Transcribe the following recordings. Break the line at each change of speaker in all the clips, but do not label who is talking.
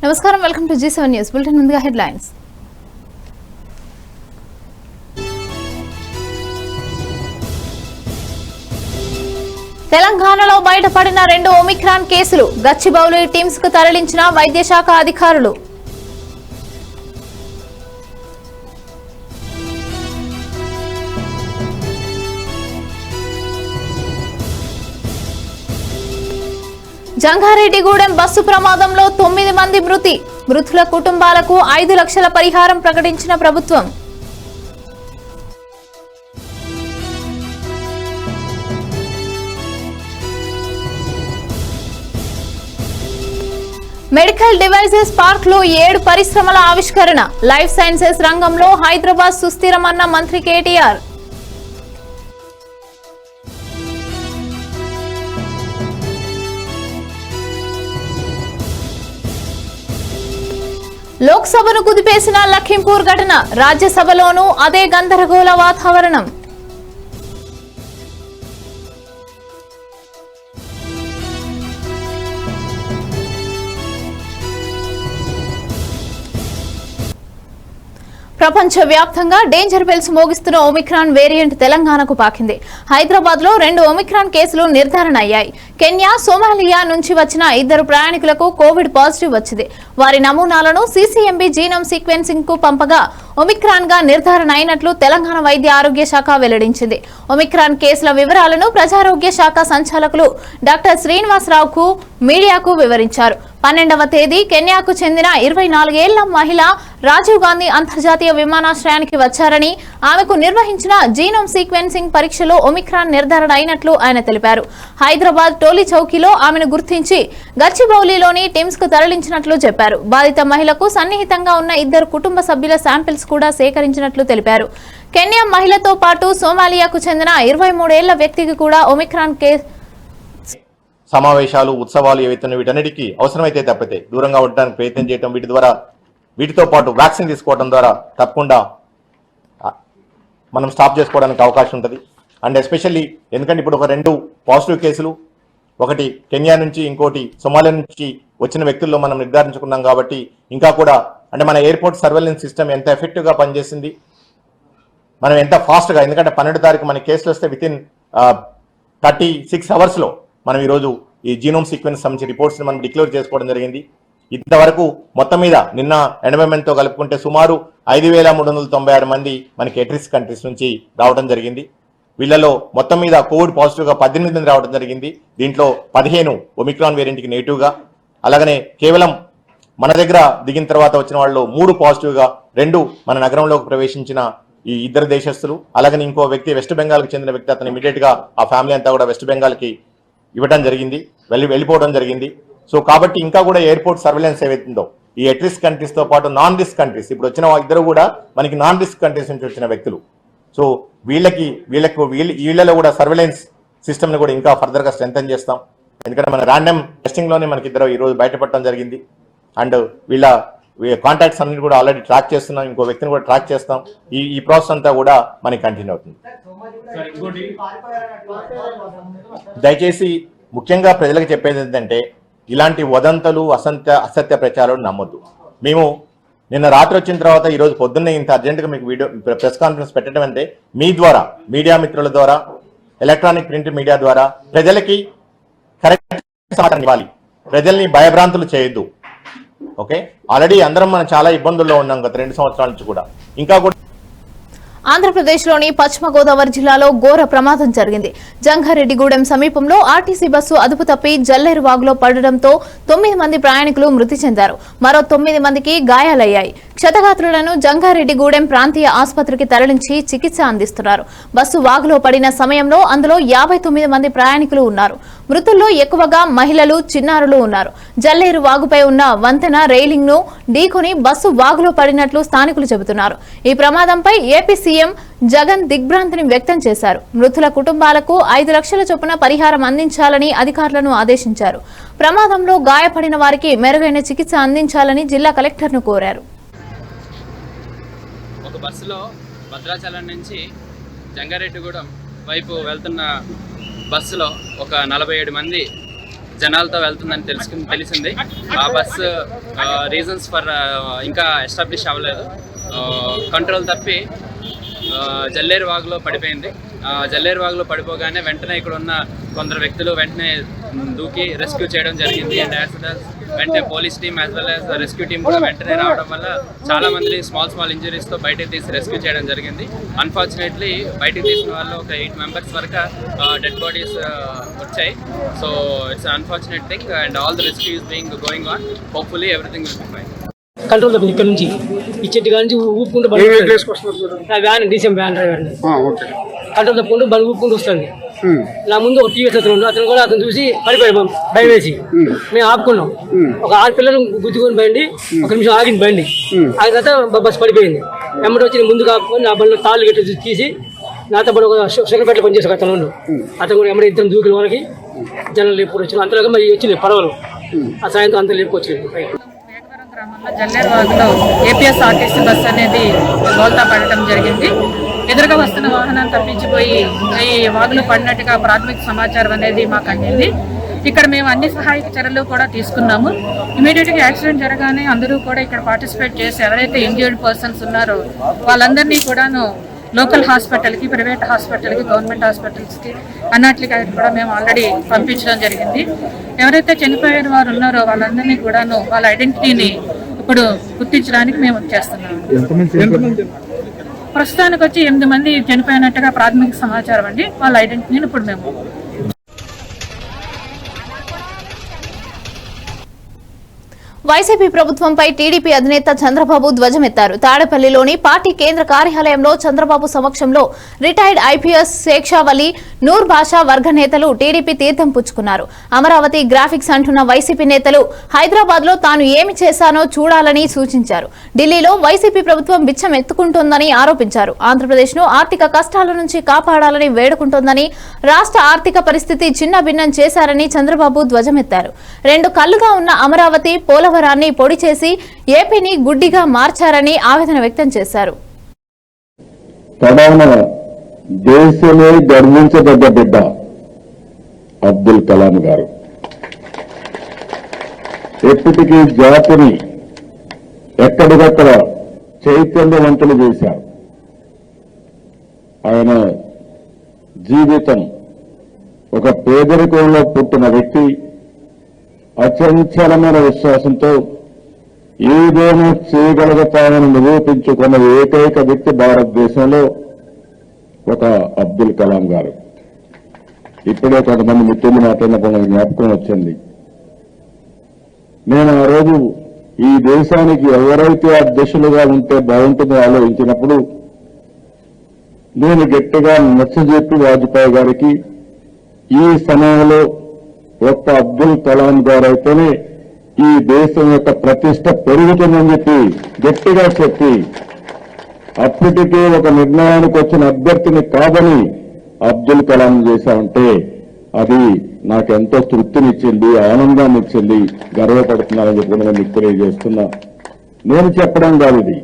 నమస్కారం, welcome to G7 news bulletin. ముందుగా headlines. తెలంగాణలో బయటపడిన 2 ఒమిక్రాన్ కేసులు, గచ్చిబౌలి టీమ్స్ కు తరలించిన వైద్య శాఖ అధికారులు. జంగారెడ్డిగూడెం బస్సు ప్రమాదంలో 9 మంది మృతి. మృతుల కుటుంబాలకు 5 లక్షల పరిహారం ప్రకటించిన ప్రభుత్వం. మెడికల్ డివైసెస్ పార్క్ లో 7 పరిశ్రమల ఆవిష్కరణ. లైఫ్ సైన్సెస్ రంగంలో హైదరాబాద్ సుస్థిరమన్న మంత్రి కేటీఆర్. లోక్సభను కుదిపేసిన లఖింపూర్ ఘటన. రాజ్యసభలోనూ అదే గందరగోళ వాతావరణం. ప్రపంచవ్యాప్తంగా డేంజర్ బెల్స్ మోగిస్తున్న ఒమిక్రాన్ వేరియంట్ తెలంగాణకు పాకింది. హైదరాబాద్ లో 2 ఒమిక్రాన్ కేసులు నిర్ధారణ అయ్యాయి. కెన్యా, సోమాలియా నుంచి వచ్చిన 2 ప్రయాణికులకు కోవిడ్ పాజిటివ్ వచ్చింది. వారి నమూనాలను CCMB జీనోమ్ సీక్వెన్సింగ్ కు పంపగా ఒమిక్రాన్ గా నిర్ధారణ అయినట్లు తెలంగాణ వైద్య ఆరోగ్య శాఖ వెల్లడించింది. ఒమిక్రాన్ కేసుల వివరాలను ప్రజారోగ్య శాఖ సంచాలకులు డాక్టర్ శ్రీనివాసరావుకు మీడియాకు వివరించారు. 12వ తేదీ కెన్యాకు చెందిన 24 ఏళ్ల మహిళ రాజీవ్ గాంధీ అంతర్జాతీయ విమానాశ్రయానికి వచ్చారని, ఆమెకు నిర్వహించిన జీనోమ్ సీక్వెన్సింగ్ పరీక్షలో ఒమిక్రాన్ నిర్ధారణ అయినట్లు ఆయన తెలిపారు. హైదరాబాద్ టోలీ చౌకీలో ఆమెను గుర్తించి గచ్చిబౌలిలోని టిమ్స్ కు తరలించినట్లు చెప్పారు. బాధిత మహిళకు సన్నిహితంగా ఉన్న 2 కుటుంబ సభ్యుల శాంపిల్స్ కూడా సేకరించినట్లు తెలిపారు. కెన్యా మహిళతో పాటు సోమాలియాకు చెందిన 23 ఏళ్ల వ్యక్తికి కూడా ఒమిక్రాన్ కేసు.
సమావేశాలు, ఉత్సవాలు ఏవైతే వీటన్నిటికీ అవసరమైతే తప్పితే దూరంగా ఉండడానికి ప్రయత్నం చేయడం, వీటితో పాటు వ్యాక్సిన్ తీసుకోవడం ద్వారా తప్పకుండా మనం స్టాప్ చేసుకోవడానికి అవకాశం ఉంటుంది. అండ్ ఎస్పెషల్లీ ఎందుకంటే ఇప్పుడు ఒక 2 పాజిటివ్ కేసులు, ఒకటి కెన్యా నుంచి, ఇంకోటి సోమాలియా నుంచి వచ్చిన వ్యక్తుల్లో మనం నిర్ధారించుకున్నాం. కాబట్టి ఇంకా కూడా అంటే మన ఎయిర్పోర్ట్ సర్వేలెన్స్ సిస్టమ్ ఎంత ఎఫెక్టివ్గా పనిచేసింది, మనం ఎంత ఫాస్ట్గా, ఎందుకంటే 12వ తారీఖు మన కేసులు వస్తే వితిన్ 36 అవర్స్లో మనం ఈరోజు ఈ జీనోమ్ సీక్వెన్స్ సంబంధించి రిపోర్ట్స్ని మనం డిక్లేర్ చేసుకోవడం జరిగింది. ఇంతవరకు మొత్తం మీద నిన్న ఎన్వైరన్మెంట్తో కలుపుకుంటే సుమారు 5,396 మంది మనకి ఎట్రిస్క్ కంట్రీస్ నుంచి రావడం జరిగింది. వీళ్ళలో మొత్తం మీద కోవిడ్ పాజిటివ్గా 18 మంది రావడం జరిగింది. దీంట్లో 15 ఒమిక్రాన్ వేరియంట్కి నెగిటివ్గా, అలాగనే కేవలం మన దగ్గర దిగిన తర్వాత వచ్చిన వాళ్ళు 3 పాజిటివ్గా, 2 మన నగరంలోకి ప్రవేశించిన ఈ 2 దేశస్తులు, అలాగని ఇంకో వ్యక్తి వెస్ట్ బెంగాల్కి చెందిన వ్యక్తి, అతను ఇమీడియట్గా ఆ ఫ్యామిలీ అంతా కూడా వెస్ట్ బెంగాల్కి ఇవ్వడం జరిగింది, వెళ్ళిపోవడం జరిగింది. సో కాబట్టి ఇంకా కూడా ఎయిర్పోర్ట్ సర్వేలెన్స్ ఏవైతుందో ఈ ఎట్రిస్క్ కంట్రీస్తో పాటు నాన్ రిస్క్ కంట్రీస్, ఇప్పుడు వచ్చిన 2 కూడా మనకి నాన్ రిస్క్ కంట్రీస్ నుంచి వచ్చిన వ్యక్తులు. సో వీళ్ళలో కూడా సర్వేలెన్స్ సిస్టమ్ని కూడా ఇంకా ఫర్దర్గా స్ట్రెంథన్ చేస్తాం. ఎందుకంటే మన ర్యాండమ్ టెస్టింగ్లోనే మనకి 2 ఈరోజు బయటపడటం జరిగింది. అండ్ వీళ్ళ కాంటాక్ట్స్ అన్నిటి కూడా ఆల్రెడీ ట్రాక్ చేస్తున్నాం, ఇంకో వ్యక్తిని కూడా ట్రాక్ చేస్తాం. ఈ ప్రాసెస్ అంతా కూడా మనకి కంటిన్యూ అవుతుంది. దయచేసి ముఖ్యంగా ప్రజలకు చెప్పేది ఏంటంటే ఇలాంటి వదంతులు, అసత్య ప్రచారాలు నమ్మొద్దు. మేము నిన్న రాత్రి వచ్చిన తర్వాత ఈరోజు పొద్దున్నే ఇంత అర్జెంటుగా మీకు ప్రెస్ కాన్ఫరెన్స్ పెట్టడం అంటే మీ ద్వారా, మీడియా మిత్రుల ద్వారా, ఎలక్ట్రానిక్ ప్రింట్ మీడియా ద్వారా ప్రజలకి కరెక్ట్ సమాచారం ఇవ్వాలి. ప్రజల్ని భయభ్రాంతులు చేయొద్దు. ఓకే, ఆల్రెడీ అందరం మనం చాలా ఇబ్బందుల్లో ఉన్నాం గత 2 సంవత్సరాల నుంచి కూడా. ఇంకా కూడా
ఆంధ్రప్రదేశ్లోని పశ్చిమ గోదావరి జిల్లాలో ఘోర ప్రమాదం జరిగింది. జంగారెడ్డిగూడెం సమీపంలో ఆర్టీసీ బస్సు అదుపు తప్పి జల్లేరు వాగులో పడడంతో 9 మంది ప్రయాణికులు మృతి చెందారు. మరో 9 మందికి గాయాలయ్యాయి. క్షతగాత్రులను జంగారెడ్డిగూడెం ప్రాంతీయ ఆసుపత్రికి తరలించి చికిత్స అందిస్తున్నారు. బస్సు వాగులో పడిన సమయంలో అందులో 59 మంది ప్రయాణికులు ఉన్నారు. మృతుల్లో ఎక్కువగా మహిళలు, చిన్నారులు ఉన్నారు. జల్లేరు వాగుపై ఉన్న వంతెన రైలింగ్ ను ఢీకొని బస్సు వాగులో పడినట్లు స్థానికులు చెబుతున్నారు. ఈ ప్రమాదంపై ఏపీ సీఎం జగన్ దిగ్భ్రాంతిని వ్యక్తం చేశారు. మృతుల కుటుంబాలకు 5 లక్షల చొప్పున పరిహారం అందించాలని అధికారులను ఆదేశించారు. ప్రమాదంలో గాయపడిన వారికి మెరుగైన చికిత్స అందించాలని జిల్లా కలెక్టర్ను కోరారు.
ఒక బస్సులో భద్రాచలం నుంచి జంగారెడ్డిగూడెం వైపు వెళ్తున్న బస్సులో ఒక 47 మంది జనాలతో వెళ్తుందని తెలిసింది. ఆ బస్సు రీజన్స్ ఫర్ ఇంకా ఎస్టాబ్లిష్ అవ్వలేదు. కంట్రోల్ తప్పి జల్లేరు వాగులో పడిపోయింది. జల్లేరు వాగులో పడిపోగానే వెంటనే ఇక్కడ ఉన్న కొందరు వ్యక్తులు వెంటనే దూకి రెస్క్యూ చేయడం జరిగింది. అండ్ యాజ్ వెల్ యాజ్ వెంటనే police team as well as rescue team కూడా వెంటనే రావడం వల్ల చాలా మంది స్మాల్ ఇంజరీస్తో బయటకు తీసి రెస్క్యూ చేయడం జరిగింది. అన్ఫార్చునేట్లీ బయటకు తీసిన వాళ్ళు ఒక 8 మెంబర్స్ వరకు డెడ్ బాడీస్ వచ్చాయి. So it's unfortunate thing and all the rescue is being going on. Hopefully everything will be fine.
Control తప్పింది ఇక్కడ నుంచి ఈ చెట్టు కాడ నుంచి ఊపుకుంటూ van DCM van driver control తప్పుకుంటూ బండి ఊపుకుంటూ వస్తుంది. నా ముందు ఒక టీవీ అతను కూడా అతను చూసి పడిపోయాడు భయం వేసి. మేము ఆపుకున్నాం. ఒక 6 పిల్లలు గుద్దుకొని బండి ఒక నిమిషం ఆగింది. బండి ఆగిన తర్వాత బస్సు పడిపోయింది. వెంబడి వచ్చి ముందు కాపుకొని నా బండిలో తాళ్ళు గట్టి తీసి నాతో పాటు ఒక సెక్రటరీ పనిచేసే అతను అతను కూడా వెంబడి ఇద్దరు దూకిన వరకు జనం లేపుకొని వచ్చిన అంతలోగా మరి వచ్చింది పడవలు. ఆ సాయంత్రం అంతా లేపుకొచ్చింది.
గ్రామంలో జల్లేరువాగులో ఏపీఎస్ఆర్టీసీ బస్సు అనేది బోల్తా పడటం జరిగింది. ఎదురుగా వస్తున్న వాహనాన్ని తప్పించిపోయి ఈ వాగులో పడినట్టుగా ప్రాథమిక సమాచారం అనేది మాకు అందింది. ఇక్కడ మేము అన్ని సహాయక చర్యలు కూడా తీసుకున్నాము. ఇమీడియట్గా యాక్సిడెంట్ జరగానే అందరూ కూడా ఇక్కడ పార్టిసిపేట్ చేసి ఎవరైతే ఇంజర్డ్ పర్సన్స్ ఉన్నారో వాళ్ళందరినీ కూడాను లోకల్ హాస్పిటల్కి, ప్రైవేట్ హాస్పిటల్కి, గవర్నమెంట్ హాస్పిటల్స్కి అన్నట్లుగా కూడా మేము ఆల్రెడీ పంపించడం జరిగింది. ఎవరైతే చనిపోయిన వారు ఉన్నారో వాళ్ళందరినీ కూడాను వాళ్ళ ఐడెంటిటీని ఇప్పుడు గుర్తించడానికి మేము చేస్తున్నాము. ప్రస్తుతానికి వచ్చి 8 మంది చనిపోయినట్టుగా ప్రాథమిక సమాచారం అండి. వాళ్ళ ఐడెంటిటీని ఇప్పుడు మేము
వైసీపీ ప్రభుత్వంపై టీడీపీ అధినేత చంద్రబాబు ధ్వజమెత్తారు. తాడేపల్లిలోని పార్టీ కేంద్ర కార్యాలయంలో చంద్రబాబు సమక్షంలో రిటైర్డ్ ఐపీఎస్ శేక్షావలి, నూర్ బాషా వర్గ నేతలు టీడీపీ తీర్థం పుచ్చుకున్నారు. అమరావతి గ్రాఫిక్స్ అంటున్న వైసీపీ నేతలు హైదరాబాద్ లో తాను ఏమి చేశానో చూడాలని సూచించారు. ఢిల్లీలో వైసీపీ ప్రభుత్వం బిచ్చం ఎత్తుకుంటోందని ఆరోపించారు. ఆంధ్రప్రదేశ్ ను ఆర్థిక కష్టాల నుంచి కాపాడాలని వేడుకుంటోందని, రాష్ట్ర ఆర్థిక పరిస్థితి చిన్నభిన్నం చేశారని చంద్రబాబు ధ్వజమెత్తారు. 2 కళ్లుగా ఉన్న అమరావతి, పోలవరాన్ని పొడి చేసి ఏపీని గుడ్డిగా మార్చారని ఆవేదన వ్యక్తం చేశారు.
దేశమే గర్వించదగ్గ బిడ్డ అబ్దుల్ కలాం గారు ఎప్పటికీ జాతిని ఎక్కడికక్కడ చైతన్యవంతులు చేశారు. ఆయన జీవితం ఒక పేదరికంలో పుట్టిన వ్యక్తి అచంచలమైన విశ్వాసంతో ఏదైనా చేయగలుగుతామని నిరూపించుకున్న ఏకైక వ్యక్తి భారతదేశంలో ఒక అబ్దుల్ కలాం గారు. ఇప్పుడే కొంతమంది మిత్రులు మాట్లాడినప్పుడు జ్ఞాపకం వచ్చింది. నేను ఆ రోజు ఈ దేశానికి ఎవరైతే అధ్యక్షులుగా ఉంటే బాగుంటుందో ఆలోచించినప్పుడు నేను గట్టిగా నచ్చజెప్పి వాజ్పేయి గారికి ఈ సమయంలో ఒక్క అబ్దుల్ కలాం గారైతేనే ఈ దేశం యొక్క ప్రతిష్ట పెరుగుతుందని చెప్పి గట్టిగా చెప్పి అప్పటికే ఒక నిర్ణయానికి వచ్చిన అభ్యర్థిని కాదని అబ్దుల్ కలాం చేశామంటే అది నాకెంతో తృప్తినిచ్చింది, ఆనందాన్ని ఇచ్చింది, గర్వపడుతున్నానని చెప్పి మీకు తెలియజేస్తున్నా. నేను చెప్పడం కాదు, ఇది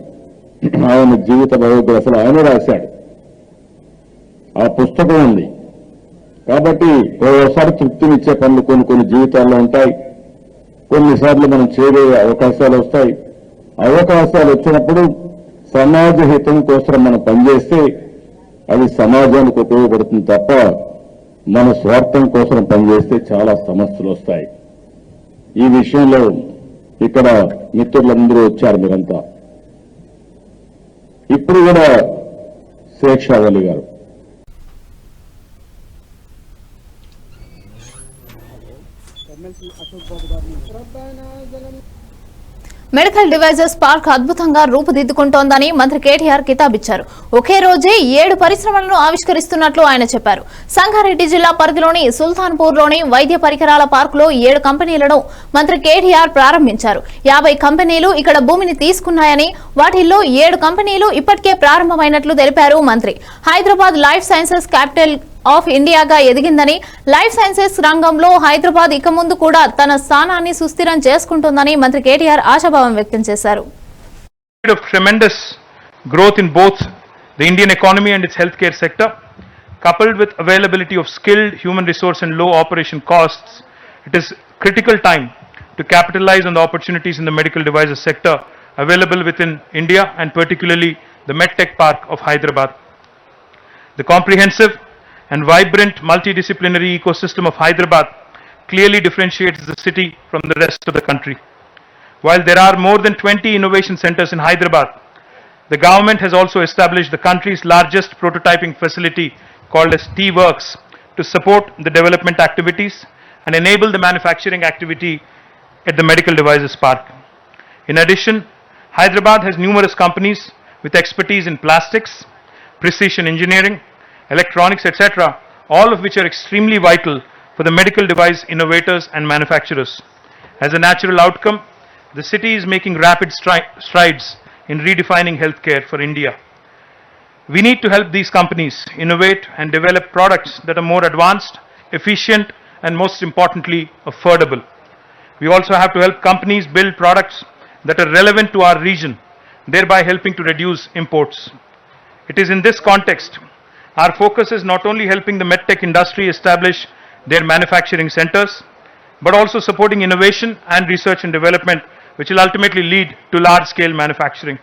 ఆయన జీవిత బయోగ్రఫీలో ఆయన రాశాడు. ఆ పుస్తకం ఉంది. కాబట్టి ఓసారి తృప్తినిచ్చే పనులు కొన్ని జీవితాల్లో ఉంటాయి. కొన్నిసార్లు మనం చేయగలిగే అవకాశాలు వస్తాయి. అవకాశాలు వచ్చినప్పుడు సమాజ హితం కోసం మనం పనిచేస్తే అది సమాజానికి ఉపయోగపడుతుంది తప్ప మన స్వార్థం కోసం పనిచేస్తే చాలా సమస్యలు వస్తాయి. ఈ విషయంలో ఇక్కడ మిత్రులందరూ వచ్చారు. మీరంతా ఇప్పుడు కూడా శేక్షావలి గారు
మెడికల్ డివైజెస్ పార్క్ అద్భుతంగా రూపుదిద్దుకుంటోందని మంత్రి కేటీఆర్ కితాబిచ్చారు. ఒకే రోజే 7 పరిశ్రమలను ఆవిష్కరిస్తున్నట్లు ఆయన చెప్పారు. సంగారెడ్డి జిల్లా పరిధిలోని సుల్తాన్పూర్లోని వైద్య పరికరాల పార్కులో 7 కంపెనీలను మంత్రి కేటీఆర్ ప్రారంభించారు. 50 కంపెనీలు ఇక్కడ భూమిని తీసుకున్నాయని, వాటిల్లో 7 కంపెనీలు ఇప్పటికే ప్రారంభమైనట్లు తెలిపారు మంత్రి. Hyderabad life sciences capital of ఇండియాగా ఎదిగిందని, లైఫ్ సైన్సెస్ రంగంలో హైదరాబాద్ ఇక ముందు కూడా తన స్థానాన్ని సుస్థిరం చేసుకుంటుందని మంత్రి కేటీఆర్ ఆశాభావం వ్యక్తం చేశారు.
Of tremendous growth in both the Indian economy and its healthcare sector, coupled with availability of skilled human resource and low operation costs, it is critical time to capitalize on the opportunities in the medical devices sector available within India and particularly the MedTech Park of Hyderabad. The comprehensive and vibrant multidisciplinary ecosystem of Hyderabad clearly differentiates the city from the rest of the country. While there are more than 20 innovation centers in Hyderabad, the government has also established the country's largest prototyping facility called as T-Works to support the development activities and enable the manufacturing activity at the Medical Devices Park. In addition, Hyderabad has numerous companies with expertise in plastics, precision engineering, electronics, etc., all of which are extremely vital for the medical device innovators and manufacturers. As a natural outcome, the city is making rapid strides in redefining healthcare for India. We need to help these companies innovate and develop products that are more advanced, efficient, and most importantly, affordable. We also have to help companies build products that are relevant to our region, thereby helping to reduce imports. It is in this context, our focus is not only helping the medtech industry establish their manufacturing centers, but also supporting innovation and research and development, which will ultimately lead to large-scale manufacturing.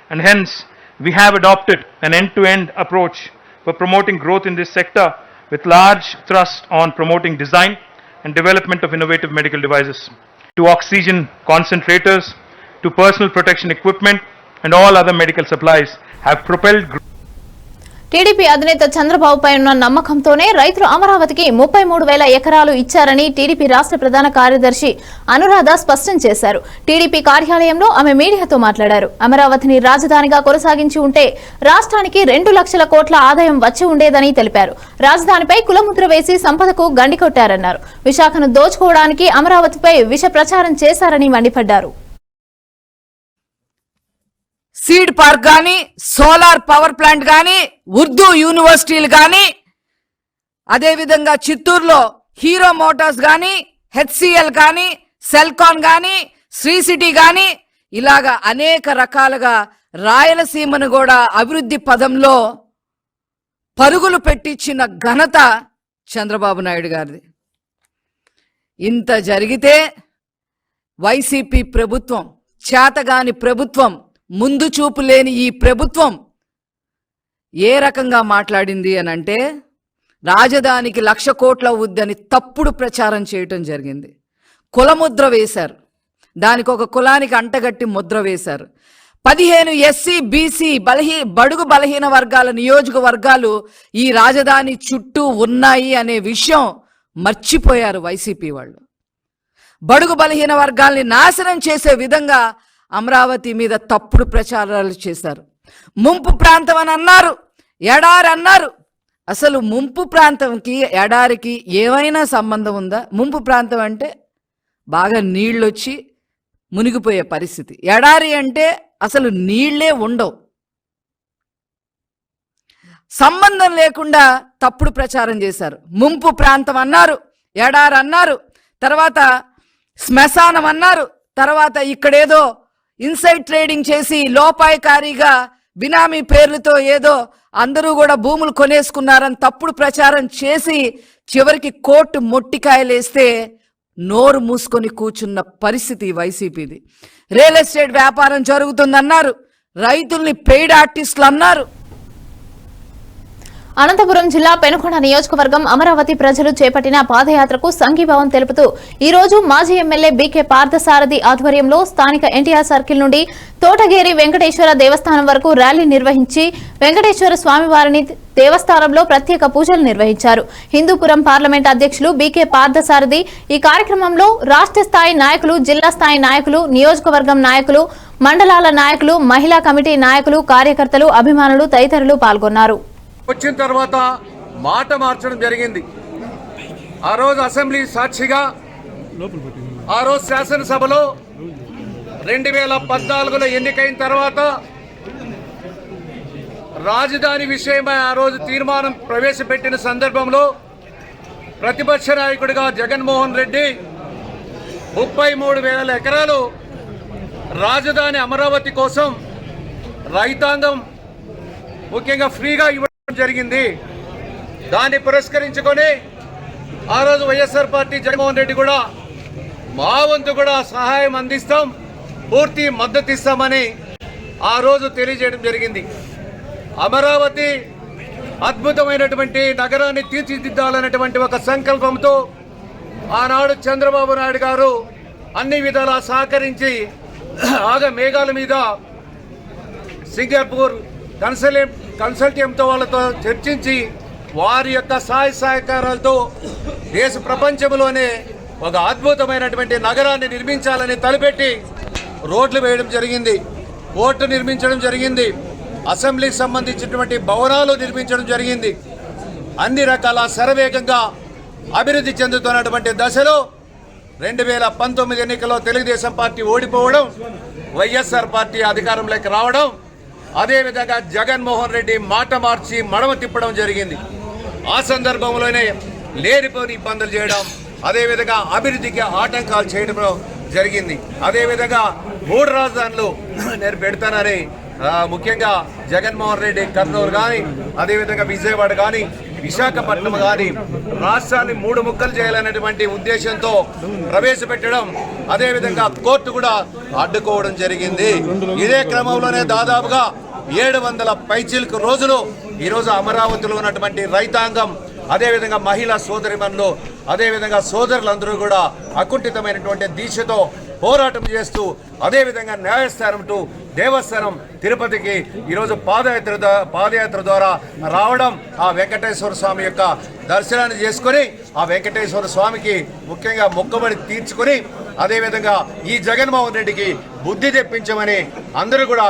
And hence, we have adopted an end-to-end approach for promoting growth in this sector with large thrust on promoting design and development of innovative medical devices, to oxygen concentrators, to personal protection equipment, and all other medical supplies have propelled growth.
TDP అధినేత చంద్రబాబుపై ఉన్న నమ్మకంతోనే రైతులు అమరావతికి 33,000 ఎకరాలు ఇచ్చారని TDP రాష్ట్ర ప్రధాన కార్యదర్శి అనురాధ స్పష్టం చేశారు. టీడీపీ కార్యాలయంలో ఆమె మీడియాతో మాట్లాడారు. అమరావతిని రాజధానిగా కొనసాగించి ఉంటే రాష్ట్రానికి 2 లక్షల కోట్ల ఆదాయం వచ్చి ఉండేదని తెలిపారు. రాజధానిపై కులముద్ర వేసి సంపదకు గండికొట్టారన్నారు. విశాఖను దోచుకోవడానికి అమరావతిపై విష ప్రచారం చేశారని మండిపడ్డారు.
సీడ్ పార్క్ గాని, సోలార్ పవర్ ప్లాంట్ గాని, ఉర్దూ యూనివర్సిటీలు గాని, అదేవిధంగా చిత్తూరులో హీరో మోటార్స్ గాని, హెచ్సిఎల్ గాని, సెల్కాన్ గాని, శ్రీ సిటీ గాని, ఇలాగా అనేక రకాలుగా రాయలసీమను కూడా అభివృద్ధి పదంలో పరుగులు పెట్టించిన ఘనత చంద్రబాబు నాయుడు గారిది. ఇంత జరిగితే వైసీపీ ప్రభుత్వం, చేతగాని ప్రభుత్వం, ముందు చూపు లేని ఈ ప్రభుత్వం ఏ రకంగా మాట్లాడింది అని అంటే, రాజధానికి 1,00,000 కోట్ల అవుద్దని తప్పుడు ప్రచారం చేయటం జరిగింది. కులముద్ర వేశారు, దానికి ఒక కులానికి అంటగట్టి ముద్ర వేశారు. 15 ఎస్సీ బీసీ బడుగు బలహీన వర్గాల నియోజకవర్గాలు ఈ రాజధాని చుట్టూ ఉన్నాయి అనే విషయం మర్చిపోయారు వైసీపీ వాళ్ళు. బడుగు బలహీన వర్గాల్ని నాశనం చేసే విధంగా అమరావతి మీద తప్పుడు ప్రచారాలు చేశారు. ముంపు ప్రాంతం అని అన్నారు, ఎడారి అన్నారు. అసలు ముంపు ప్రాంతంకి ఎడారికి ఏమైనా సంబంధం ఉందా? ముంపు ప్రాంతం అంటే బాగా నీళ్ళొచ్చి మునిగిపోయే పరిస్థితి. ఎడారి అంటే అసలు నీళ్లే ఉండవు. సంబంధం లేకుండా తప్పుడు ప్రచారం చేశారు. ముంపు ప్రాంతం అన్నారు, ఎడారి అన్నారు, తర్వాత శ్మశానం అన్నారు, తర్వాత ఇక్కడేదో ఇన్సైడ్ ట్రేడింగ్ చేసి లోపాయకారిగా బినామీ పేర్లతో ఏదో అందరూ కూడా భూములు కొనేసుకున్నారని తప్పుడు ప్రచారం చేసి చివరికి కోర్టు మొట్టికాయలేస్తే నోరు మూసుకొని కూర్చున్న పరిస్థితి వైసీపీది. రియల్ ఎస్టేట్ వ్యాపారం జరుగుతుందన్నారు, రైతుల్ని పెయిడ్ ఆర్టిస్టులు అన్నారు.
అనంతపురం జిల్లా పెనుకొండ నియోజకవర్గం అమరావతి ప్రజలు చేపట్టిన పాదయాత్రకు సంఘీభావం తెలుపుతూ ఈ రోజు మాజీ ఎమ్మెల్యే బీకే పార్థసారథి ఆధ్వర్యంలో స్థానిక ఎన్టీఆర్ సర్కిల్ నుండి తోటగేరి వెంకటేశ్వర దేవస్థానం వరకు ర్యాలీ నిర్వహించి వెంకటేశ్వర స్వామివారిని దేవస్థానంలో ప్రత్యేక పూజలు నిర్వహించారు. హిందూపురం పార్లమెంట్ అధ్యక్షులు బీకే పార్థసారథి ఈ కార్యక్రమంలో రాష్ట్ర స్థాయి నాయకులు, జిల్లా స్థాయి నాయకులు, నియోజకవర్గం నాయకులు, మండలాల నాయకులు, మహిళా కమిటీ నాయకులు, కార్యకర్తలు, అభిమానులు తదితరులు పాల్గొన్నారు.
వచ్చిన తర్వాత మాట మార్చడం జరిగింది. ఆ రోజు అసెంబ్లీ సాక్షిగా, ఆ రోజు శాసనసభలో 2014లో ఎన్నికైన తర్వాత రాజధాని విషయమై ఆ రోజు తీర్మానం ప్రవేశపెట్టిన సందర్భంలో ప్రతిపక్ష నాయకుడిగా జగన్మోహన్ రెడ్డి 33,000 ఎకరాలు రాజధాని అమరావతి కోసం రైతాంగం ముఖ్యంగా ఫ్రీగా ఇవ్వడం జరిగింది. దాన్ని పురస్కరించుకొని ఆ రోజు వైఎస్ఆర్ పార్టీ జగన్మోహన్ రెడ్డి కూడా మా వంతు కూడా సహాయం అందిస్తాం, పూర్తి మద్దతు ఇస్తామని ఆ రోజు తెలియజేయడం జరిగింది. అమరావతి అద్భుతమైనటువంటి నగరాన్ని తీర్చిదిద్దాలనేటువంటి ఒక సంకల్పంతో ఆనాడు చంద్రబాబు నాయుడు గారు అన్ని విధాలా సహకరించి మేఘాల మీద సింగపూర్ కన్సల్టెంట్తో వాళ్ళతో చర్చించి వారి యొక్క సహాయ సహకారాలతో దేశ ప్రపంచంలోనే ఒక అద్భుతమైనటువంటి నగరాన్ని నిర్మించాలని తలపెట్టి రోడ్లు వేయడం జరిగింది, కోర్టు నిర్మించడం జరిగింది, అసెంబ్లీకి సంబంధించినటువంటి భవనాలు నిర్మించడం జరిగింది. అన్ని రకాల శరవేగంగా అభివృద్ధి చెందుతున్నటువంటి దశలో 2019 ఎన్నికల్లో తెలుగుదేశం పార్టీ ఓడిపోవడం, వైఎస్ఆర్ పార్టీ అధికారంలోకి రావడం, అదేవిధంగా జగన్మోహన్ రెడ్డి మాట మార్చి మడమ తిప్పడం జరిగింది. ఆ సందర్భంలోనే లేనిపోని ఇబ్బందులు చేయడం, అదేవిధంగా అభివృద్ధికి ఆటంకాలు చేయడం జరిగింది. అదేవిధంగా 3 రాజధానులు నేను పెడతానని ముఖ్యంగా జగన్మోహన్ రెడ్డి కర్నూలు కానీ, అదేవిధంగా విజయవాడ కానీ, విశాఖపట్నం కానీ రాష్ట్రాన్ని 3 ముక్కలు చేయాలనేటువంటి ఉద్దేశంతో ప్రవేశపెట్టడం, అదేవిధంగా కోర్టు కూడా అడ్డుకోవడం జరిగింది. ఇదే క్రమంలోనే దాదాపుగా 700 పైచిలకు రోజులు ఈరోజు అమరావతిలో ఉన్నటువంటి రైతాంగం, అదేవిధంగా మహిళా సోదరిమణులు, అదేవిధంగా సోదరులందరూ కూడా అకుంఠితమైనటువంటి దీక్షతో పోరాటం చేస్తూ, అదేవిధంగా న్యాయస్థానం టు దేవస్థానం తిరుపతికి ఈరోజు పాదయాత్ర ద్వారా రావడం, ఆ వెంకటేశ్వర స్వామి యొక్క దర్శనాన్ని చేసుకొని ఆ వెంకటేశ్వర స్వామికి ముఖ్యంగా మొక్కుబడి తీర్చుకొని, అదేవిధంగా ఈ జగన్మోహన్ రెడ్డికి బుద్ధి తెప్పించమని అందరూ కూడా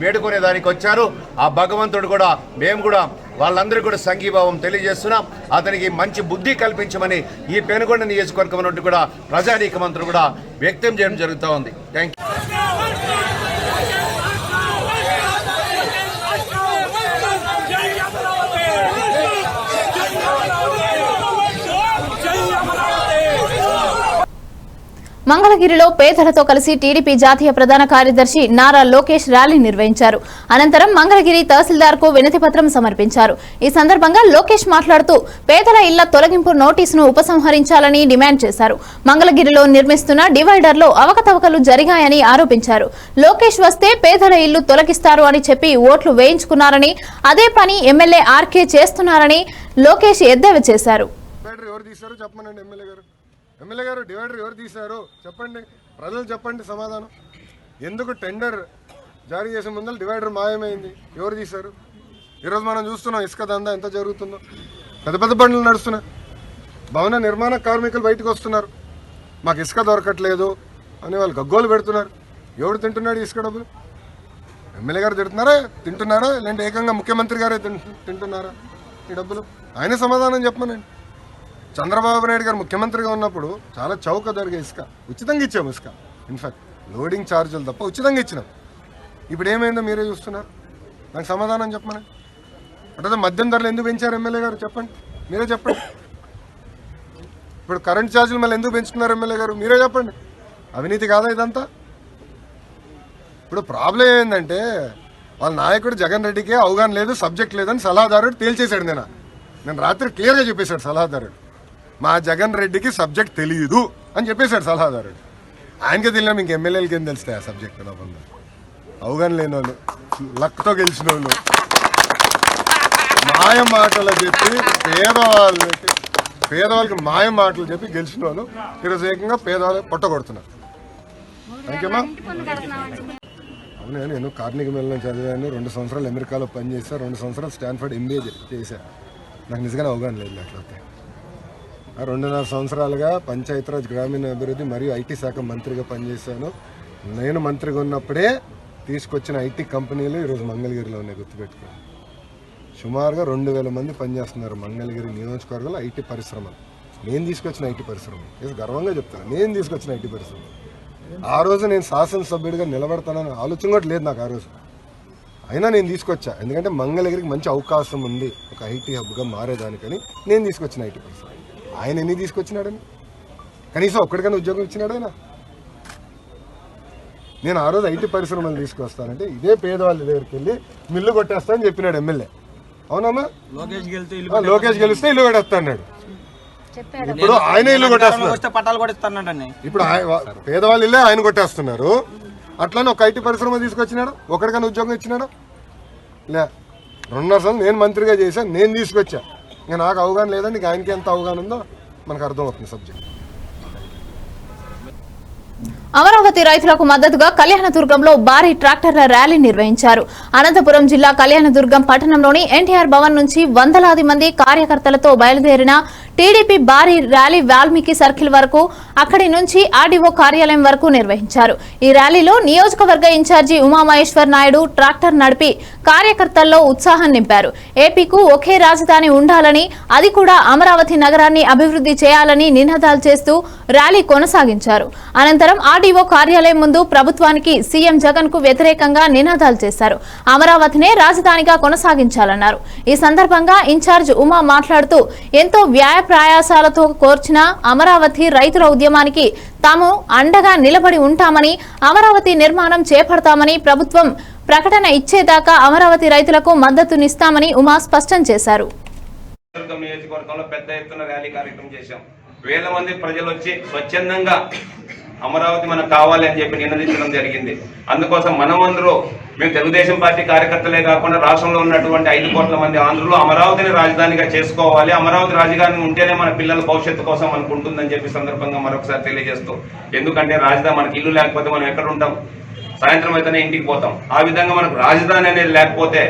వేడుకునే దానికి వచ్చారు. ఆ భగవంతుడు కూడా మేము కూడా వాళ్ళందరూ కూడా సంఘీభావం తెలియజేస్తున్నాం. అతనికి మంచి బుద్ధి కల్పించమని ఈ పెనుగొండ నియోజకవర్గం నుండి కూడా ప్రజానీకమంత్రులు కూడా వ్యక్తం చేయడం జరుగుతూ ఉంది. Thank you.
మంగళగిరిలో పేదలతో కలిసి టీడీపీ జాతీయ ప్రధాన కార్యదర్శి నారా లోకేష్ ర్యాలీ నిర్వహించారు. అనంతరం మంగళగిరి తహసీల్దార్కు వినతిపత్రం సమర్పించారు. ఈ సందర్భంగా లోకేష్ మాట్లాడుతూ పేదల ఇళ్ల తొలగింపు నోటీసును ఉపసంహరించాలని డిమాండ్ చేశారు. మంగళగిరిలో నిర్మిస్తున్న డివైడర్లో అవకతవకలు జరిగాయని ఆరోపించారు. లోకేష్ వస్తే పేదల ఇళ్లు తొలగిస్తారు అని చెప్పి ఓట్లు వేయించుకున్నారని, అదే పని ఎమ్మెల్యే ఆర్కే చేస్తున్నారని లోకేష్ ఎద్దేవా చేశారు.
ఎమ్మెల్యే గారు డివైడర్ ఎవరు తీశారు చెప్పండి, ప్రజలు చెప్పండి సమాధానం. ఎందుకు టెండర్ జారీ చేసే ముందర డివైడర్ మాయమైంది, ఎవరు తీశారు? ఈరోజు మనం చూస్తున్నాం ఇసుక దందా ఎంత జరుగుతుందో, పెద్ద పెద్ద బండ్లు నడుస్తున్నాయి, భవన నిర్మాణ కార్మికులు బయటకు వస్తున్నారు, మాకు ఇసుక దొరకట్లేదు అని వాళ్ళు గగ్గోలు పెడుతున్నారు. ఎవరు తింటున్నాడు ఇసుక డబ్బులు? ఎమ్మెల్యే గారు తింటున్నారా లేదంటే ఏకంగా ముఖ్యమంత్రి గారే తింటున్నారా ఈ డబ్బులు? ఆయన సమాధానం చెప్పమనండి. చంద్రబాబు నాయుడు గారు ముఖ్యమంత్రిగా ఉన్నప్పుడు చాలా చౌక ధరగా ఇసుక ఉచితంగా ఇచ్చాము. ఇసుక ఇన్ఫాక్ట్ లోడింగ్ ఛార్జీలు తప్ప ఉచితంగా ఇచ్చినాం. ఇప్పుడు ఏమైందో మీరే చూస్తున్నారు, నాకు సమాధానం చెప్పమని. అంటే మద్యం ధరలు ఎందుకు పెంచారు ఎమ్మెల్యే గారు చెప్పండి, మీరే చెప్పండి. ఇప్పుడు కరెంట్ ఛార్జీలు మళ్ళీ ఎందుకు పెంచుతున్నారు ఎమ్మెల్యే గారు, మీరే చెప్పండి. అవినీతి కాదా ఇదంతా? ఇప్పుడు ప్రాబ్లం ఏంటంటే వాళ్ళ నాయకుడు జగన్ రెడ్డికే అవగాహన లేదు, సబ్జెక్ట్ లేదని సలహాదారుడు తేల్చేశాడు. నేను రాత్రి క్లియర్గా చెప్పేశాడు సలహాదారుడు, మా జగన్ రెడ్డికి సబ్జెక్ట్ తెలియదు అని చెప్పేశాడు సలహాదారుడు. ఆయనకే తెలియదు, ఇంక ఎమ్మెల్యేలకి ఏం తెలుస్తాయి ఆ సబ్జెక్ట్? అవగాహన లేని వాళ్ళు, లక్తో గెలిచిన వాళ్ళు, మాయ మాటలు చెప్పి పేదవాళ్ళకి మాయ మాటలు చెప్పి గెలిచిన వాళ్ళు ఈరోజు ఏకంగా పేదవాళ్ళకి పొట్టగొడుతున్నారు. థ్యాంక్యూమా. అవును, నేను కార్నిక్ మెల్లన్ చదివాను, 2 సంవత్సరాలు అమెరికాలో పనిచేశాను, 2 సంవత్సరాలు స్టాన్ఫర్డ్ MBA చేశాను. నాకు నిజంగానే అవగాహన లేదు అట్లయితే. 2.5 సంవత్సరాలుగా పంచాయతీరాజ్ గ్రామీణ అభివృద్ధి మరియు IT శాఖ మంత్రిగా పనిచేశాను. నేను మంత్రిగా ఉన్నప్పుడే తీసుకొచ్చిన IT కంపెనీలు ఈరోజు మంగళగిరిలో ఉన్నాయి, గుర్తుపెట్టుకోండి. సుమారుగా 2000 మంది పనిచేస్తున్నారు మంగళగిరి నియోజకవర్గంలో IT పరిశ్రమలు. నేను తీసుకొచ్చిన IT పరిశ్రమలు, గర్వంగా చెప్తాను, నేను తీసుకొచ్చిన IT పరిశ్రమలు. ఆ రోజు నేను శాసనసభ్యుడిగా నిలబడతానని ఆలోచన కూడా లేదు నాకు ఆ రోజు. అయినా నేను తీసుకొచ్చా, ఎందుకంటే మంగళగిరికి మంచి అవకాశం ఉంది ఒక IT హబ్గా మారేదానికని నేను తీసుకొచ్చిన IT పరిశ్రమ. ఆయన ఎన్ని తీసుకొచ్చినాడని? కనీసం ఒక్కడికైనా ఉద్యోగం ఇచ్చినాడు ఆయన? నేను ఆ రోజు IT పరిశ్రమలు తీసుకొస్తానంటే ఇదే పేదవాళ్ళ దగ్గరికి వెళ్ళి మిల్లు కొట్టేస్తానని చెప్పినాడు ఎమ్మెల్యే. అవునమ్మా? లోకేష్ గెలిస్తే ఇల్లు కొట్టేస్తా అన్నాడు. ఇప్పుడు ఆయన ఇల్లు కొట్టేస్తున్నారు.
పట్టాలు కూడా ఇస్తానండి.
ఇప్పుడు పేదవాళ్ళు ఇల్లే ఆయన కొట్టేస్తున్నారు. అట్లానే ఒక ఐటీ పరిశ్రమ తీసుకొచ్చినాడు, ఒకరికైనా ఉద్యోగం ఇచ్చినాడు లే. 2.5 సంవత్సరాలు నేను మంత్రిగా చేశాను, నేను తీసుకొచ్చా. ఇంకా నాకు అవగాహన లేదండి, ఇంకా ఆయనకి ఎంత అవగాహన ఉందో మనకు అర్థమవుతుంది సబ్జెక్ట్.
అమరావతి రైతులకు మద్దతుగా కళ్యాణదుర్గంలో భారీ ట్రాక్టర్ల ర్యాలీ నిర్వహించారు. అనంతపురం జిల్లా కళ్యాణదుర్గం పట్టణంలోని ఎన్టీఆర్ భవన్ నుంచి వందలాది మంది కార్యకర్తలతో బయలుదేరిన టీడీపీ భారీ ర్యాలీ వాల్మీకి సర్కిల్ వరకు, అక్కడి నుంచి ఆర్డీఓ కార్యాలయం వరకు నిర్వహించారు. ఈ ర్యాలీలో నియోజకవర్గ ఇన్ఛార్జి ఉమామహేశ్వర్ నాయుడు ట్రాక్టర్ నడిపి కార్యకర్తల్లో ఉత్సాహం నింపారు. ఏపీకు ఒకే రాజధాని ఉండాలని, అది కూడా అమరావతి నగరాన్ని అభివృద్ధి చేయాలని నినాదాలు చేస్తూ ర్యాలీ కొనసాగించారు. అనంతరం ఆర్డీఓ కార్యాలయం ముందు ప్రభుత్వానికి సీఎం జగన్ కు వ్యతిరేకంగా నినాదాలు చేశారు. అమరావతినే రాజధానిగా కొనసాగించాలన్నారు. ఈ సందర్భంగా ఇన్ఛార్జ్ ఉమా మాట్లాడుతూ ఎంతో ప్రయాసాలతో కోర్చిన అమరావతి రైతుల ఉద్యమానికి తాము అండగా నిలబడి ఉంటామని, అమరావతి నిర్మాణం చేపడతామని, ప్రభుత్వం ప్రకటన ఇచ్చేదాకా అమరావతి రైతులకు మద్దతునిస్తామని ఉమా స్పష్టం చేశారు.
నియోజకవర్గంలో పెద్ద ఎత్తున ర్యాలీ కార్యక్రమం చేశాం. వేల మంది ప్రజలు వచ్చి స్వచ్ఛందంగా అమరావతి మనకు కావాలి అని చెప్పి నినదించడం జరిగింది. అందుకోసం మనమందరూ, మేము తెలుగుదేశం పార్టీ కార్యకర్తలే కాకుండా రాష్ట్రంలో ఉన్నటువంటి 5 కోట్ల మంది ఆంధ్రులు అమరావతిని రాజధానిగా చేసుకోవాలి, అమరావతి రాజధాని ఉంటేనే మన పిల్లల భవిష్యత్తు కోసం మనకు ఉంటుందని చెప్పి సందర్భంగా మరొకసారి తెలియజేస్తూ, ఎందుకంటే రాజధాని మనకి ఇల్లు లేకపోతే మనం ఎక్కడ ఉంటాం, సాయంత్రం అయితేనే ఇంటికి పోతాం. ఆ విధంగా మనకు రాజధాని అనేది లేకపోతే,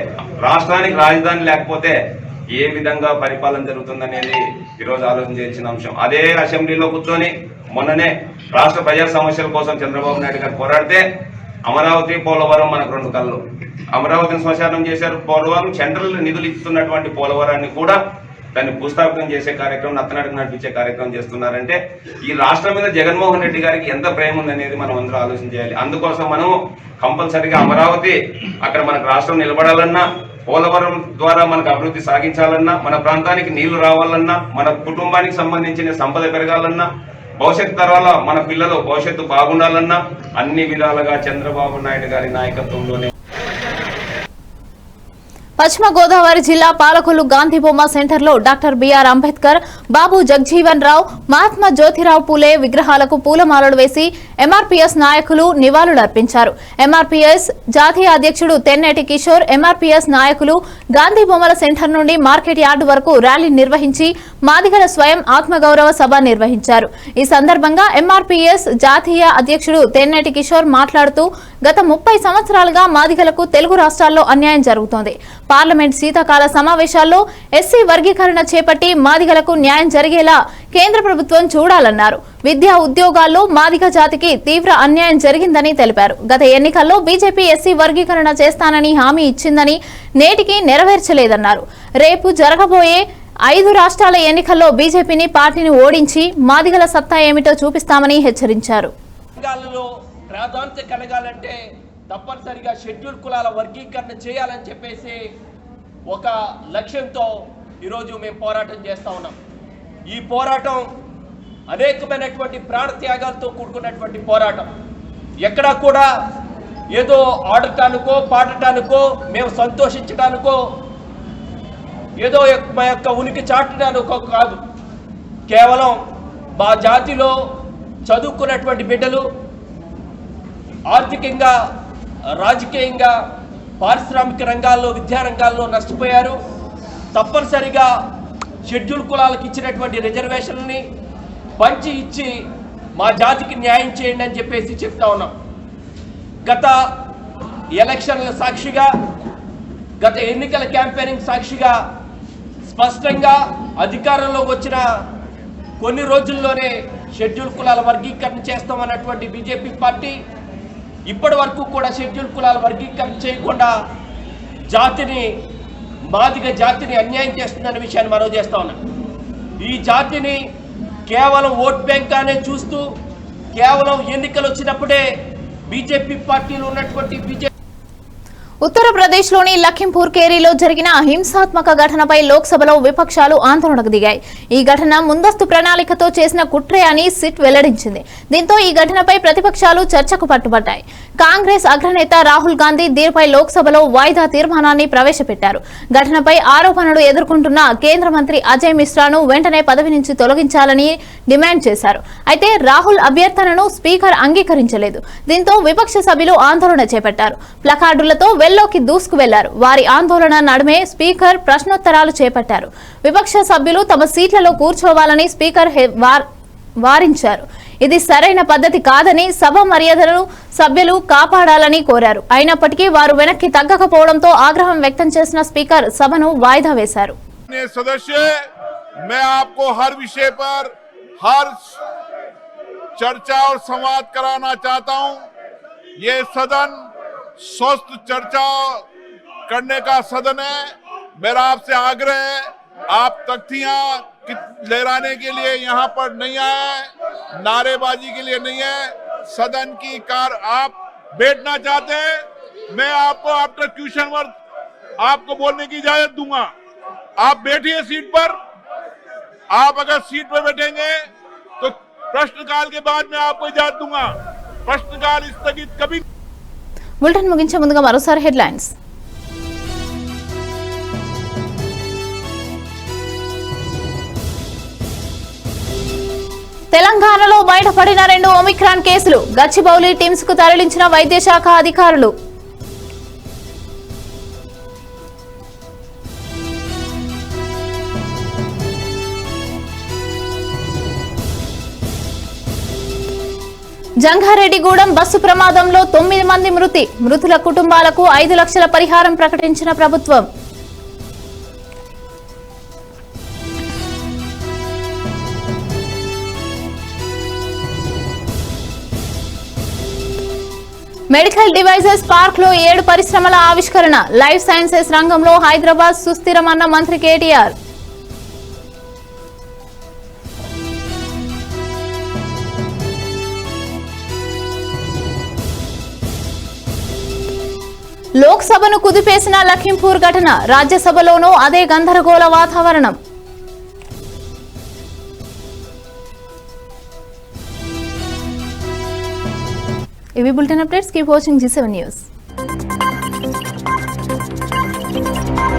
రాష్ట్రానికి రాజధాని లేకపోతే ఏ విధంగా పరిపాలన జరుగుతుందనేది ఈరోజు ఆలోచన చేయాల్సిన అంశం. అదే అసెంబ్లీలో కూర్చొని మొన్ననే రాష్ట్ర ప్రజా సమస్యల కోసం చంద్రబాబు నాయుడు గారు పోరాడితే అమరావతి పోలవరం మనకు 2 కళ్ళు. అమరావతిని శ్మశానం చేశారు. పోలవరం సెంట్రల్ నిధులు ఇస్తున్నటువంటి పోలవరాన్ని కూడా దాన్ని భూస్థాపితం చేసే కార్యక్రమం, నత్తనడక నడిపించే కార్యక్రమం చేస్తున్నారంటే ఈ రాష్ట్రం మీద జగన్మోహన్ రెడ్డి గారికి ఎంత ప్రేమ ఉందనేది మనం అందరూ ఆలోచన చేయాలి. అందుకోసం మనం కంపల్సరీగా అమరావతి, అక్కడ మనకు రాష్ట్రం నిలబడాలన్నా, పోలవరం ద్వారా మనకు అభివృద్ధి సాగించాలన్నా, మన ప్రాంతానికి నీళ్లు రావాలన్నా, మన కుటుంబానికి సంబంధించిన సంపద పెరగాలన్నా, భవిష్యత్తు తరాల మన పిల్లలు భవిష్యత్తు బాగుండాలన్నా అన్ని విధాలుగా చంద్రబాబు నాయుడు గారి నాయకత్వంలోనే.
పశ్చిమ గోదావరి జిల్లా పాలకొల్లు గాంధీ బొమ్మ సెంటర్లో డాక్టర్ బిఆర్ అంబేద్కర్, బాబు జగజీవన్ రావు, మహాత్మా జ్యోతిరావు పూలే విగ్రహాలకు పూలమాలలు వేసి ఎంఆర్పీఎస్ నాయకులు నివాళులర్పించారు. ఎంఆర్పీఎస్ జాతీయ అధ్యక్షుడు తెన్నేటి కిషోర్, ఎంఆర్పీఎస్ నాయకులు గాంధీ బొమ్మల సెంటర్ నుండి మార్కెట్ యార్డు వరకు ర్యాలీ నిర్వహించి మాదిగల స్వయం ఆత్మగౌరవ సభ నిర్వహించారు. ఈ సందర్భంగా ఎంఆర్పీఎస్ జాతీయ అధ్యక్షుడు తెన్నేటి కిషోర్ మాట్లాడుతూ, గత 30 సంవత్సరాలుగా మాదిగలకు తెలుగు రాష్ట్రాల్లో అన్యాయం జరుగుతోంది. పార్లమెంట్ శీతాకాల సమావేశాల్లో ఎస్సీ వర్గీకరణ చేపట్టి మాదిగలకు న్యాయం జరిగేలా కేంద్ర ప్రభుత్వం చూడాలన్నారు. విద్యా ఉద్యోగాల్లో మాదిగ జాతికి తీవ్ర అన్యాయం జరిగిందని తెలిపారు. గత ఎన్నికల్లో బీజేపీ ఎస్సీ వర్గీకరణ చేస్తానని హామీ ఇచ్చిందని నేటికి నెరవేర్చలేదన్నారు. రేపు జరగబోయే 5 రాష్ట్రాల ఎన్నికల్లో బీజేపీని పార్టీని ఓడించి మాదిగల సత్తా ఏమిటో చూపిస్తామని హెచ్చరించారు.
ప్రాధాన్యత కలగాలంటే తప్పనిసరిగా షెడ్యూల్ కులాల వర్గీకరణ చేయాలని చెప్పేసి ఒక లక్ష్యంతో ఈరోజు మేము పోరాటం చేస్తూ ఉన్నాం. ఈ పోరాటం అనేకమైనటువంటి ప్రాణత్యాగాలతో కూడుకున్నటువంటి పోరాటం. ఎక్కడా కూడా ఏదో ఆడటానికో పాడటానికో మేము సంతోషించడానికో ఏదో మా యొక్క ఉనికి చాటడానికో కాదు. కేవలం మా జాతిలో చదువుకున్నటువంటి బిడ్డలు ఆర్థికంగా, రాజకీయంగా, పారిశ్రామిక రంగాల్లో, విద్యారంగాల్లో నష్టపోయారు. తప్పనిసరిగా షెడ్యూల్ కులాలకు ఇచ్చినటువంటి రిజర్వేషన్ని పంచి ఇచ్చి మా జాతికి న్యాయం చేయండి అని చెప్పేసి చెప్తా ఉన్నాం. గత ఎలక్షన్ల సాక్షిగా, గత ఎన్నికల క్యాంపెయినింగ్ సాక్షిగా స్పష్టంగా అధికారంలోకి వచ్చిన కొన్ని రోజుల్లోనే షెడ్యూల్ కులాల వర్గీకరణ చేస్తామన్నటువంటి బీజేపీ పార్టీ ఇప్పటి వరకు కూడా షెడ్యూల్ కులాల వర్గీకరణ చేయకుండా మాదిగ జాతిని అన్యాయం చేస్తుందన్న విషయాన్ని మనవి చేస్తా ఉన్నాం. ఈ జాతిని కేవలం ఓట్ బ్యాంక్గానే చూస్తూ, కేవలం ఎన్నికలు వచ్చినప్పుడే బీజేపీ పార్టీలో ఉన్నటువంటి
ఉత్తరప్రదేశ్లోని లఖింపూర్ కేరీలో జరిగిన హింసాత్మక ఘటనపై లోక్సభలో విపక్షాలు ఆందోళనకు దిగాయి. ఈ ఘటన ముందస్తు ప్రణాళికతో చేసిన కుట్రే అని సిట్ వెల్లడించింది. దీంతో ఈ ఘటనపై ప్రతిపక్షాలు చర్చకు పట్టుబట్టాయి. కాంగ్రెస్ అగ్రనేత రాహుల్ గాంధీ దీనిపై లోక్సభలో వాయిదా తీర్మానాన్ని ప్రవేశపెట్టారు. ఘటనపై ఆరోపణలు ఎదుర్కొంటున్న కేంద్ర మంత్రి అజయ్ మిశ్రాను వెంటనే పదవి నుంచి తొలగించాలని డిమాండ్ చేశారు. అయితే రాహుల్ అభ్యర్థనను స్పీకర్ అంగీకరించలేదు. దీంతో విపక్ష సభ్యులు ఆందోళన చేపట్టారు. ప్లకార్డులతో వెల్లోకి దూసుకు వెళ్లారు. వారి ఆందోళన నడుమే స్పీకర్ ప్రశ్నోత్తరాలు చేపట్టారు. విపక్ష సభ్యులు తమ సీట్లలో కూర్చోవాలని స్పీకర్ వారించారు. ఇది సరైన పద్ధతి కాదని, సభ మర్యాదలను సభ్యులు కాపాడాలని కోరారు. అయినప్పటికీ వారు వెనక్కి తగ్గకపోవడంతో ఆగ్రహం వ్యక్తం చేసిన స్పీకర్ సభను వాయిదా వేశారు.
चर्चा और संवाद कराना चाहता हूं। ये सदन स्वस्थ चर्चा करने का सदन है। मेरा आपसे आग्रह है, आप तख्तियां लहराने के लिए यहाँ पर नहीं आए, नारेबाजी के लिए नहीं है। सदन की कार आप बैठना चाहते हैं, मैं आपको आफ्टर क्वेश्चन वर्क आपको बोलने की इजाजत दूंगा। आप बैठिए सीट पर। आप अगर सीट पर बैठेंगे तो प्रश्नकाल के बाद मैं आपको इजाजत दूंगा। प्रश्नकाल स्थगित कभी।
बुलेटिन मुगिंचे ముందుగా మరోసారి హెడ్లైన్స్. తెలంగాణలో బయటపడిన 2 ఒమిక్రాన్ కేసులు. గచ్చిబౌలి టీమ్స్ కు తరలించిన వైద్య శాఖ అధికారులు. జంగారెడ్డిగూడెం బస్సు ప్రమాదంలో 9 మంది మృతి. మృతుల కుటుంబాలకు 5 లక్షల పరిహారం ప్రకటించిన ప్రభుత్వం. మెడికల్ డివైజెస్ పార్క్ లో 7 పరిశ్రమల ఆవిష్కరణ. లైఫ్ సైన్సెస్ రంగంలో హైదరాబాద్ సుస్థిరమన్న మంత్రి కేటీఆర్. లోక్సభను కుదిపేసిన లఖింపూర్ ఘటన. రాజ్యసభలోనూ అదే గందరగోళ వాతావరణం. ఇవి bulletin updates. Keep watching G7 news.